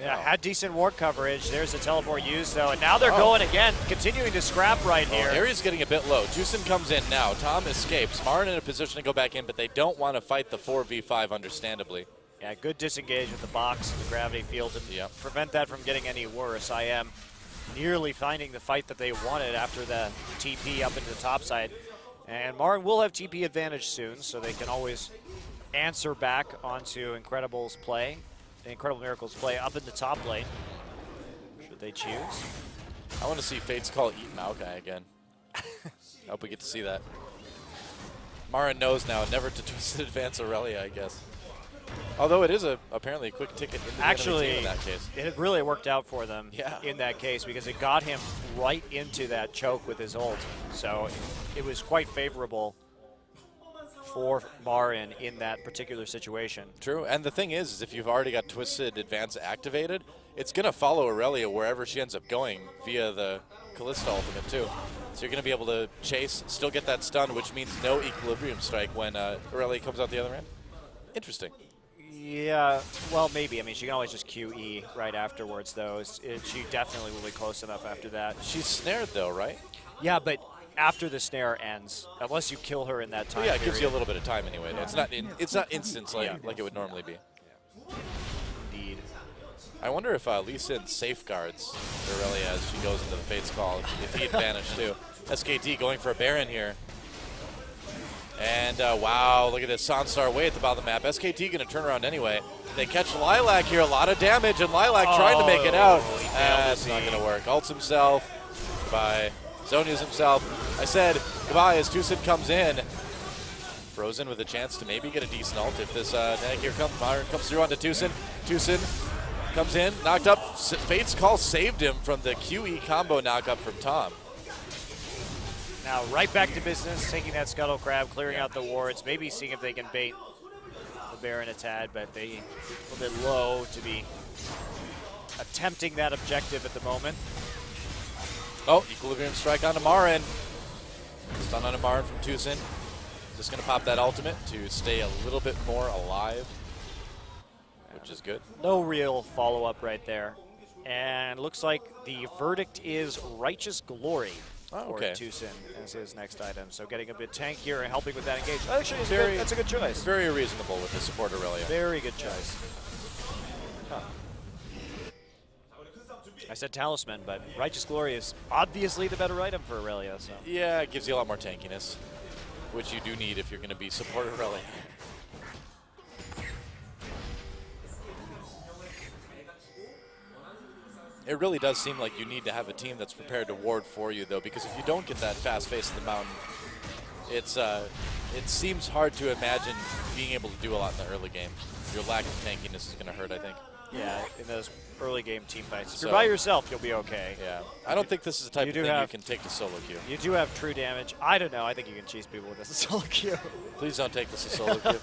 [SPEAKER 1] Yeah, had decent ward coverage. There's the teleport used, though. And now they're going again, continuing to scrap right here.
[SPEAKER 2] Ares getting a bit low. Tucson comes in now. Tom escapes. Marin in a position to go back in, but they don't want to fight the 4v5, understandably.
[SPEAKER 1] Yeah, good disengage with the box, the gravity field, to prevent that from getting any worse. IM nearly finding the fight that they wanted after the TP up into the top side. And Marin will have TP advantage soon, so they can always answer back onto Incredible's play. The Incredible Miracles play up in the top lane, should they choose.
[SPEAKER 2] I want to see Fate's Call eat Maokai again. I hope we get to see that. Marin knows now never to Twisted Advance Aurelia, I guess. Although it is apparently a quick ticket into the enemy team in that case.
[SPEAKER 1] It really worked out for them in that case because it got him right into that choke with his ult. So it was quite favorable for Marin in that particular situation.
[SPEAKER 2] True, and the thing is if you've already got Twisted Advance activated, it's going to follow Aurelia wherever she ends up going via the Callista ultimate too. So you're going to be able to chase, still get that stun, which means no Equilibrium Strike when Aurelia comes out the other end. Interesting.
[SPEAKER 1] Yeah, well, maybe. I mean, she can always just QE right afterwards, though. She definitely will be close enough after that.
[SPEAKER 2] She's snared, though, right?
[SPEAKER 1] Yeah, but after the snare ends, unless you kill her in that time
[SPEAKER 2] it gives you a little bit of time anyway. Though. It's not instant like it would normally be.
[SPEAKER 1] Indeed.
[SPEAKER 2] I wonder if Lee Sin safeguards Aurelia as she goes into the Fate's Call, if he'd vanish too. SKT going for a Baron here. And wow, look at this Sansar way at the bottom of the map. SKT going to turn around anyway. They catch Lilac here, a lot of damage, and Lilac trying to make it out. That's not going to work. Ults himself. Goodbye. Zonia's himself. I said goodbye as Tucson comes in. Frozen with a chance to maybe get a decent ult if this here comes. Marin comes through onto Tucson. Tucson comes in, knocked up. Fate's Call saved him from the QE combo knockup from Tom.
[SPEAKER 1] Now right back to business, taking that Scuttle Crab, clearing out the wards, maybe seeing if they can bait the Baron a tad, but they a little bit low to be attempting that objective at the moment.
[SPEAKER 2] Oh, Equilibrium Strike onto Marin. Stun onto Marin from Tucson. Just going to pop that ultimate to stay a little bit more alive, which is good.
[SPEAKER 1] No real follow-up right there. And looks like the verdict is Righteous Glory for Tucson as his next item. So getting a bit tankier and helping with that engage. Actually, that's a good choice.
[SPEAKER 2] Very reasonable with the support Aurelia.
[SPEAKER 1] Very good choice. Huh. I said Talisman, but Righteous Glory is obviously the better item for Aurelia. So.
[SPEAKER 2] Yeah, it gives you a lot more tankiness, which you do need if you're going to be support Aurelia. It really does seem like you need to have a team that's prepared to ward for you, though, because if you don't get that fast face of the mountain, it seems hard to imagine being able to do a lot in the early game. Your lack of tankiness is going to hurt, I think.
[SPEAKER 1] Yeah, in those early game team fights. If you're by yourself, you'll be okay.
[SPEAKER 2] Yeah, I don't think this is the type of thing you can take to solo queue.
[SPEAKER 1] You do have true damage. I don't know. I think you can cheese people with this solo queue.
[SPEAKER 2] Please don't take this as solo queue.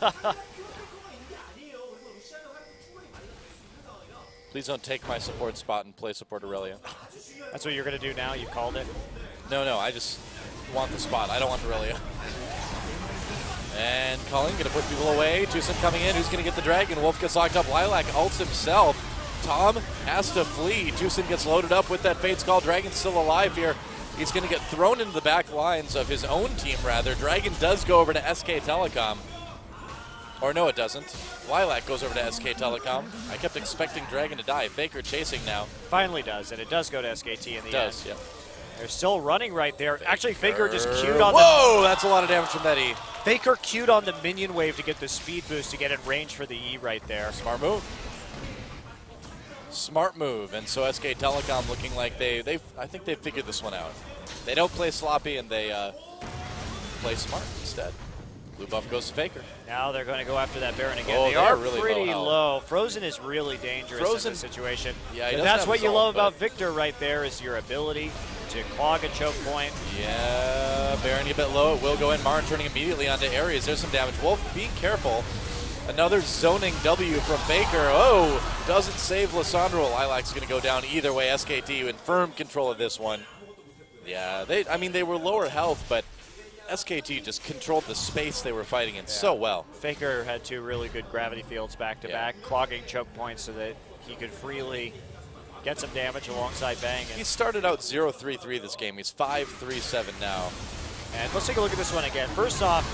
[SPEAKER 2] Please don't take my support spot and play support Aurelia.
[SPEAKER 1] That's what you're going to do now? You called it?
[SPEAKER 2] No, I just want the spot. I don't want Aurelia. And Culling going to put people away. Tucson coming in. Who's going to get the dragon? Wolf gets locked up. Lilac ults himself. Tom has to flee. Tucson gets loaded up with that Fate's Call. Dragon's still alive here. He's going to get thrown into the back lines of his own team, rather. Dragon does go over to SK Telecom. Or no, it doesn't. Lilac goes over to SK Telecom. I kept expecting Dragon to die. Faker chasing now.
[SPEAKER 1] Finally does, and it does go to SKT in the end.
[SPEAKER 2] It does, yeah.
[SPEAKER 1] They're still running right there. Actually, Faker just queued on
[SPEAKER 2] Whoa, that's a lot of damage from that E.
[SPEAKER 1] Faker queued on the minion wave to get the speed boost to get in range for the E right there.
[SPEAKER 2] Smart move. Smart move, and so SK Telecom looking like I think they figured this one out. They don't play sloppy, and they play smart instead. Blue buff goes to Faker.
[SPEAKER 1] Now they're going to go after that Baron again.
[SPEAKER 2] Oh,
[SPEAKER 1] they are
[SPEAKER 2] really
[SPEAKER 1] pretty low. Frozen is really dangerous in this situation.
[SPEAKER 2] Yeah,
[SPEAKER 1] and that's what you love about Victor right there is your ability to clog a choke point.
[SPEAKER 2] Yeah, Baron a bit low. It will go in. Marin turning immediately onto Ares. There's some damage. Wolf being careful. Another zoning W from Faker. Oh, doesn't save Lissandro. Lilac's going to go down either way. SKT in firm control of this one. Yeah, they were lower health, but SKT just controlled the space they were fighting in so well. Faker
[SPEAKER 1] had two really good gravity fields back-to-back, clogging choke points so that he could freely get some damage alongside Bang.
[SPEAKER 2] He started out 0-3-3 this game. He's 5-3-7 now.
[SPEAKER 1] And let's take a look at this one again. First off,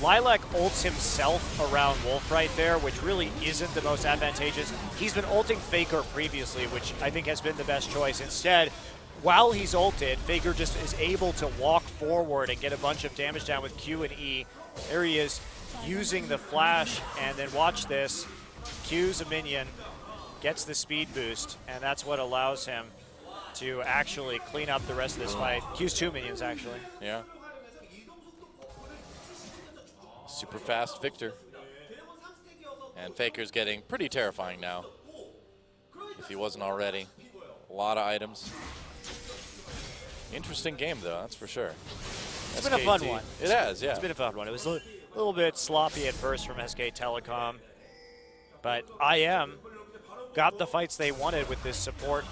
[SPEAKER 1] Lilac ults himself around Wolf right there, which really isn't the most advantageous. He's been ulting Faker previously, which I think has been the best choice. Instead, while he's ulted, Faker just is able to walk forward and get a bunch of damage down with Q and E. There he is using the flash, and then watch this. Q's a minion, gets the speed boost, and that's what allows him to actually clean up the rest of this fight. Q's two minions, actually.
[SPEAKER 2] Yeah. Super fast Victor. And Faker's getting pretty terrifying now, if he wasn't already. A lot of items. Interesting game, though, that's for sure.
[SPEAKER 1] It's been a fun one.
[SPEAKER 2] It has, yeah.
[SPEAKER 1] It's been a fun one. It was a little bit sloppy at first from SK Telecom, but IM got the fights they wanted with this support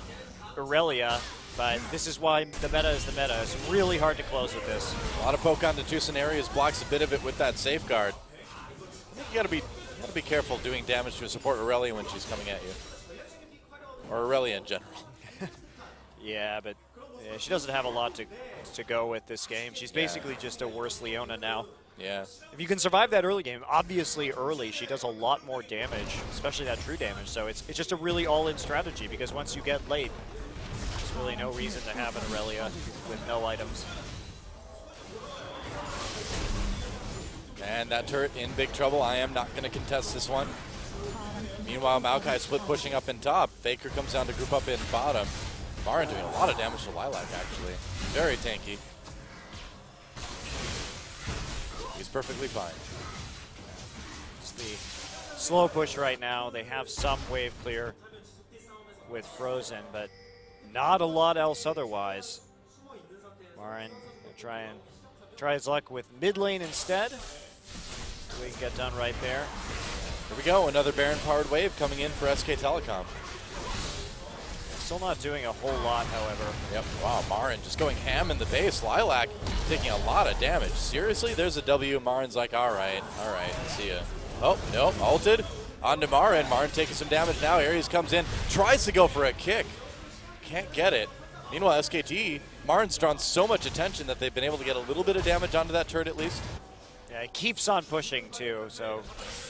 [SPEAKER 1] Aurelia, but this is why the meta is the meta. It's really hard to close with this.
[SPEAKER 2] A lot of poke onto Tucson areas, blocks a bit of it with that safeguard. I think you gotta be careful doing damage to a support Aurelia when she's coming at you. Or Aurelia in general.
[SPEAKER 1] Yeah, but she doesn't have a lot to go with this game. She's basically just a worse Leona now.
[SPEAKER 2] Yeah.
[SPEAKER 1] If you can survive that early game, obviously early, she does a lot more damage, especially that true damage. So it's just a really all-in strategy, because once you get late, there's really no reason to have an Aurelia with no items.
[SPEAKER 2] And that turret in big trouble. I am not going to contest this one. Meanwhile, Maokai split pushing up in top. Faker comes down to group up in bottom. Marin doing a lot of damage to Lilac, actually. Very tanky. He's perfectly fine.
[SPEAKER 1] It's the slow push right now. They have some wave clear with Frozen, but not a lot else otherwise. Marin will try his luck with mid lane instead. We can get done right there.
[SPEAKER 2] Here we go, another Baron-powered wave coming in for SK Telecom.
[SPEAKER 1] Still not doing a whole lot, however.
[SPEAKER 2] Yep. Wow, Marin just going ham in the base. Lilac taking a lot of damage. Seriously? There's a W. Marin's like, all right, see ya. Oh, no, ulted. On to Marin. Marin taking some damage now. Ares comes in, tries to go for a kick. Can't get it. Meanwhile, SKT, Marin's drawn so much attention that they've been able to get a little bit of damage onto that turret at least.
[SPEAKER 1] Yeah, he keeps on pushing too, so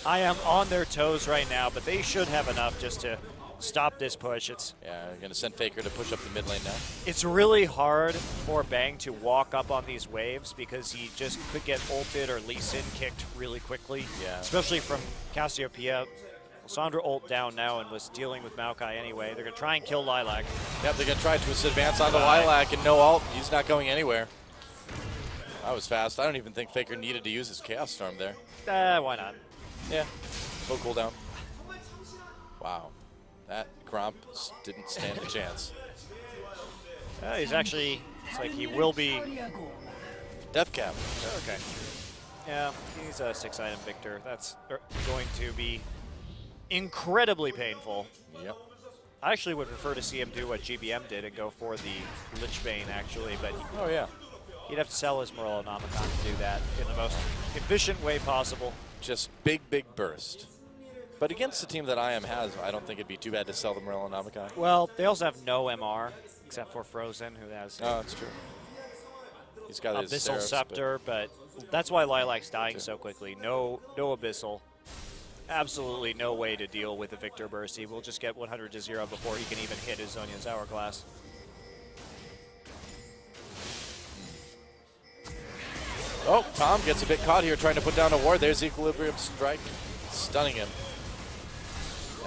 [SPEAKER 1] I am on their toes right now, but they should have enough just to stop this push.
[SPEAKER 2] Yeah, we're going to send Faker to push up the mid lane now.
[SPEAKER 1] It's really hard for Bang to walk up on these waves because he just could get ulted or Lee Sin kicked really quickly.
[SPEAKER 2] Yeah.
[SPEAKER 1] Especially from Cassiopeia. Sandra ult down now and was dealing with Maokai anyway. They're going to try and kill Lilac.
[SPEAKER 2] Yep, they're going to try to advance onto Lilac and no ult. He's not going anywhere. That was fast. I don't even think Faker needed to use his Chaos Storm there.
[SPEAKER 1] Why not?
[SPEAKER 2] Yeah, low cooldown. Wow. That Gromp didn't stand a chance.
[SPEAKER 1] He's actually, it's like he will be.
[SPEAKER 2] Death cap.
[SPEAKER 1] Okay. Yeah, he's a 6-item victor. That's going to be incredibly painful.
[SPEAKER 2] Yep.
[SPEAKER 1] I actually would prefer to see him do what GBM did and go for the Lichbane actually, but
[SPEAKER 2] Oh yeah.
[SPEAKER 1] he'd have to sell his Morellonomicon to do that in the most efficient way possible.
[SPEAKER 2] Just big burst. But against the team that IM has, I don't think it'd be too bad to sell the Morellonomicon.
[SPEAKER 1] Well, they also have no MR, except for Frozen, who has
[SPEAKER 2] Oh, that's true. He's got his
[SPEAKER 1] Abyssal
[SPEAKER 2] Seraphs,
[SPEAKER 1] Scepter, but that's why Lilac's dying so quickly. No Abyssal. Absolutely no way to deal with a Victor Burst. He will just get 100 to 0 before he can even hit his Zonya's Hourglass.
[SPEAKER 2] Oh, Tom gets a bit caught here trying to put down a ward. There's the Equilibrium Strike, stunning him.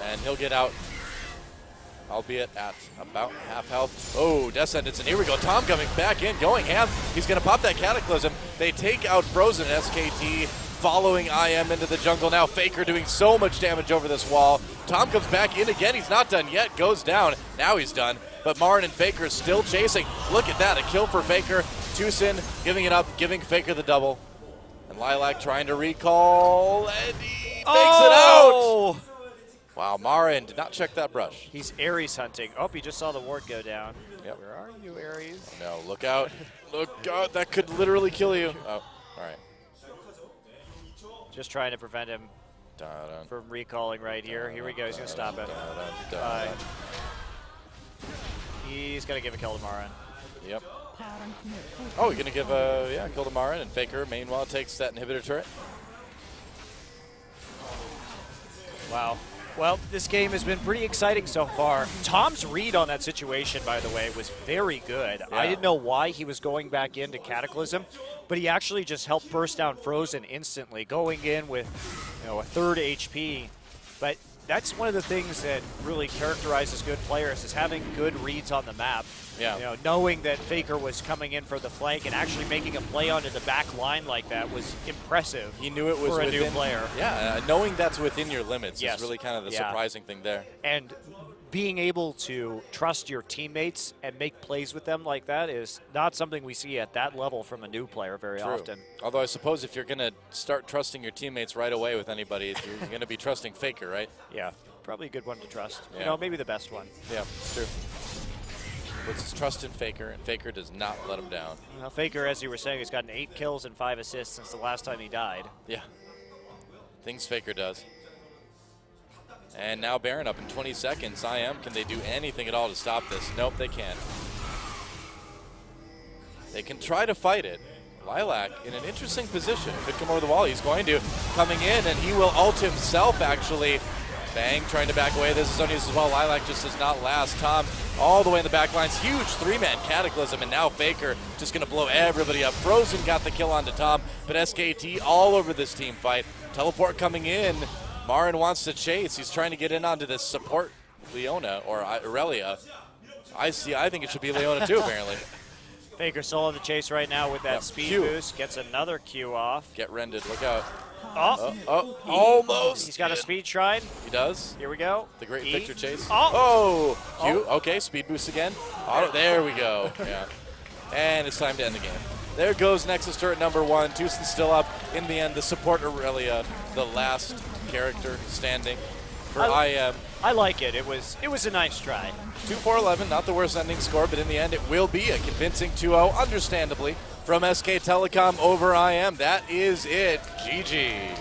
[SPEAKER 2] And he'll get out, albeit at about half health. Oh, Descendants, and here we go. Tom coming back in, going ham. He's going to pop that Cataclysm. They take out Frozen SKT, following IM into the jungle now. Faker doing so much damage over this wall. Tom comes back in again. He's not done yet. Goes down. Now he's done. But Marin and Faker are still chasing. Look at that. A kill for Faker. Tucson giving it up, giving Faker the double. And Lilac trying to recall, and he makes it out. Wow, Marin did not check that brush.
[SPEAKER 1] He's Ares hunting. Oh, he just saw the ward go down.
[SPEAKER 2] Yep.
[SPEAKER 1] Where are you, Ares?
[SPEAKER 2] No, look out. Look out. That could literally kill you. Oh, all right.
[SPEAKER 1] Just trying to prevent him from recalling right here. Here we go. He's going to stop it. He's going to give a kill to Marin.
[SPEAKER 2] Yep. Oh, you're going to give a kill to Marin, and Faker, meanwhile, takes that inhibitor turret.
[SPEAKER 1] Wow. Well, this game has been pretty exciting so far. Tom's read on that situation, by the way, was very good.
[SPEAKER 2] Yeah.
[SPEAKER 1] I didn't know why he was going back into Cataclysm, but he actually just helped burst down Frozen instantly, going in with a third HP. But that's one of the things that really characterizes good players, is having good reads on the map.
[SPEAKER 2] Yeah.
[SPEAKER 1] Knowing that Faker was coming in for the flank and actually making a play onto the back line like that was impressive.
[SPEAKER 2] He knew it was
[SPEAKER 1] for a
[SPEAKER 2] within,
[SPEAKER 1] new player.
[SPEAKER 2] Yeah, knowing that's within your limits
[SPEAKER 1] Yes.
[SPEAKER 2] is really kind of the surprising thing there.
[SPEAKER 1] And being able to trust your teammates and make plays with them like that is not something we see at that level from a new player very often.
[SPEAKER 2] Although I suppose if you're going to start trusting your teammates right away with anybody, you're going to be trusting Faker, right?
[SPEAKER 1] Yeah, probably a good one to trust.
[SPEAKER 2] Yeah.
[SPEAKER 1] Maybe the best one.
[SPEAKER 2] Yeah, it's true. Puts his trust in Faker, and Faker does not let him down.
[SPEAKER 1] Well, Faker, as you were saying, has gotten 8 kills and 5 assists since the last time he died.
[SPEAKER 2] Yeah. Things Faker does. And now Baron up in 20 seconds. IM, can they do anything at all to stop this? Nope, they can't. They can try to fight it. Lilac in an interesting position. Could come over the wall. He's going to. Coming in, and he will ult himself, actually. Bang, trying to back away. This is Zonia's as well. Lilac just does not last. Tom all the way in the back lines. Huge 3-man Cataclysm, and now Faker just going to blow everybody up. Frozen got the kill onto Tom, but SKT all over this team fight. Teleport coming in. Marin wants to chase. He's trying to get in onto this support Leona, or Aurelia. I think it should be Leona too, apparently.
[SPEAKER 1] Faker still on the chase right now with that speed boost. Gets another Q off.
[SPEAKER 2] Get rended. Look out.
[SPEAKER 1] Almost. He's got a speed shrine.
[SPEAKER 2] He does.
[SPEAKER 1] Here we go.
[SPEAKER 2] The great Victor chase.
[SPEAKER 1] Oh.
[SPEAKER 2] Q. Okay, speed boost again. There we go. Yeah. And it's time to end the game. There goes Nexus turret number 1. Tucson's still up. In the end, the support Aurelia, the last character standing. for IM.
[SPEAKER 1] I like it. It was a nice try.
[SPEAKER 2] 2-4-11, not the worst ending score, but in the end it will be a convincing 2-0, understandably, from SK Telecom over IM. That is it. GG.